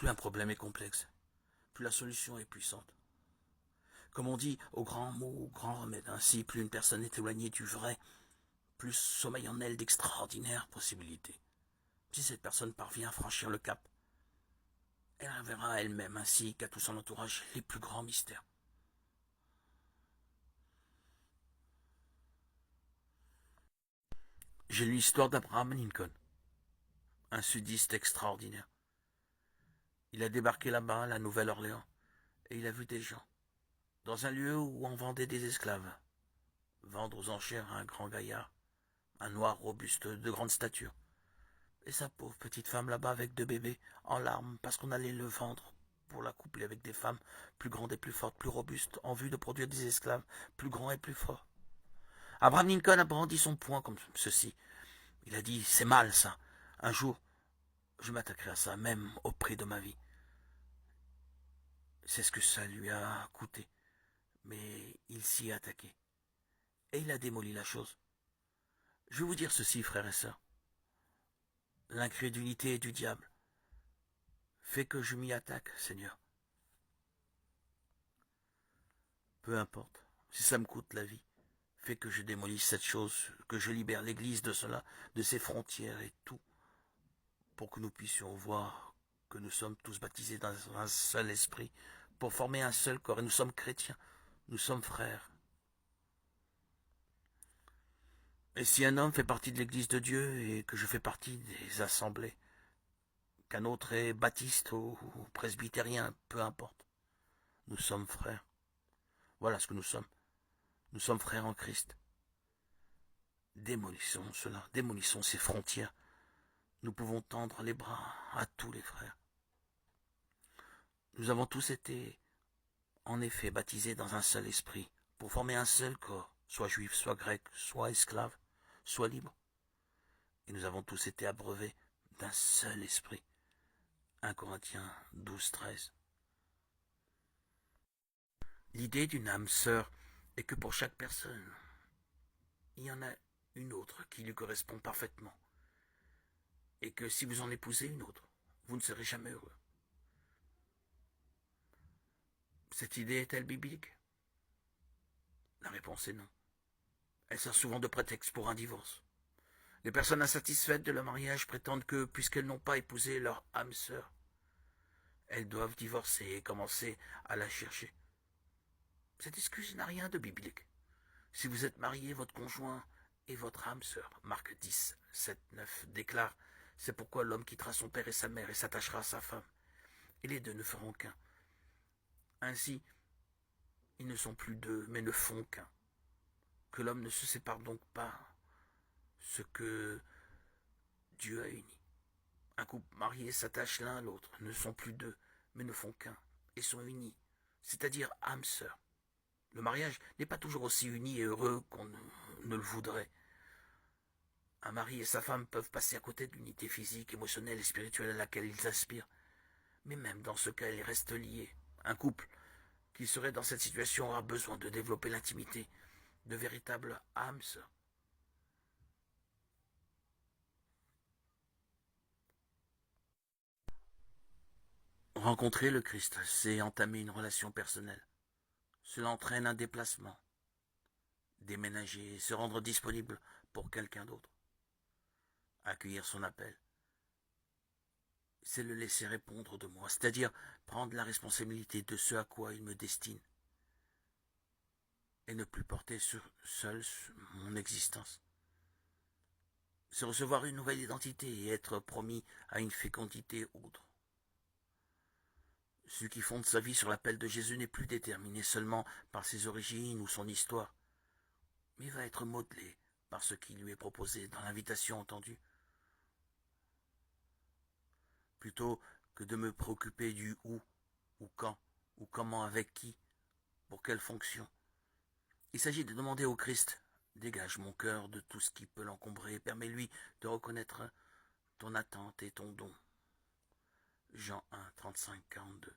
plus un problème est complexe, plus la solution est puissante. Comme on dit, au grand mot, au grand remède, ainsi plus une personne est éloignée du vrai, plus sommeille en elle d'extraordinaires possibilités. Si cette personne parvient à franchir le cap, elle révélera à elle-même ainsi qu'à tout son entourage les plus grands mystères. J'ai lu l'histoire d'Abraham Lincoln, un sudiste extraordinaire. Il a débarqué là-bas, à la Nouvelle-Orléans, et il a vu des gens, dans un lieu où on vendait des esclaves, vendre aux enchères un grand gaillard, un noir robuste de grande stature, et sa pauvre petite femme là-bas avec deux bébés, en larmes, parce qu'on allait le vendre pour la coupler avec des femmes plus grandes et plus fortes, plus robustes, en vue de produire des esclaves plus grands et plus forts. Abraham Lincoln a brandi son poing comme ceci. Il a dit, c'est mal ça. Un jour, je m'attaquerai à ça, même au prix de ma vie. C'est ce que ça lui a coûté. Mais il s'y est attaqué. Et il a démoli la chose. Je vais vous dire ceci, frères et sœurs. L'incrédulité du diable fait que je m'y attaque, Seigneur. Peu importe, si ça me coûte la vie, fait que je démolisse cette chose, que je libère l'Église de cela, de ses frontières et tout, pour que nous puissions voir que nous sommes tous baptisés dans un seul esprit, pour former un seul corps, et nous sommes chrétiens, nous sommes frères. Et si un homme fait partie de l'Église de Dieu et que je fais partie des assemblées, qu'un autre est baptiste ou presbytérien, peu importe, nous sommes frères. Voilà ce que nous sommes. Nous sommes frères en Christ. Démolissons cela, démolissons ces frontières. Nous pouvons tendre les bras à tous les frères. Nous avons tous été, en effet, baptisés dans un seul esprit, pour former un seul corps, soit juif, soit grec, soit esclave, soit libre. Et nous avons tous été abreuvés d'un seul esprit. 1 Corinthiens 12, 13. L'idée d'une âme sœur est que pour chaque personne, il y en a une autre qui lui correspond parfaitement. Et que si vous en épousez une autre, vous ne serez jamais heureux. Cette idée est-elle biblique? La réponse est non. Elle sert souvent de prétexte pour un divorce. Les personnes insatisfaites de leur mariage prétendent que, puisqu'elles n'ont pas épousé leur âme sœur, elles doivent divorcer et commencer à la chercher. Cette excuse n'a rien de biblique. Si vous êtes marié, votre conjoint est votre âme sœur. Marc 10, 7, 9 déclare: c'est pourquoi l'homme quittera son père et sa mère et s'attachera à sa femme, et les deux ne feront qu'un. Ainsi, ils ne sont plus deux, mais ne font qu'un. Que l'homme ne se sépare donc pas ce que Dieu a uni. Un couple marié s'attache l'un à l'autre, ne sont plus deux, mais ne font qu'un, et sont unis, c'est-à-dire âme sœur. Le mariage n'est pas toujours aussi uni et heureux qu'on ne le voudrait. Un mari et sa femme peuvent passer à côté de l'unité physique, émotionnelle et spirituelle à laquelle ils aspirent. Mais même dans ce cas, ils restent liés. Un couple qui serait dans cette situation aura besoin de développer l'intimité, de véritables âmes sœurs. Rencontrer le Christ, c'est entamer une relation personnelle. Cela entraîne un déplacement, déménager, se rendre disponible pour quelqu'un d'autre. Accueillir son appel, c'est le laisser répondre de moi, c'est-à-dire prendre la responsabilité de ce à quoi il me destine et ne plus porter seul mon existence. C'est recevoir une nouvelle identité et être promis à une fécondité autre. Celui qui fonde sa vie sur l'appel de Jésus n'est plus déterminé seulement par ses origines ou son histoire, mais va être modelé par ce qui lui est proposé dans l'invitation entendue. Plutôt que de me préoccuper du où, ou quand, ou comment, avec qui, pour quelle fonction. Il s'agit de demander au Christ: dégage mon cœur de tout ce qui peut l'encombrer, permets-lui de reconnaître ton attente et ton don. Jean 1, 35, 42.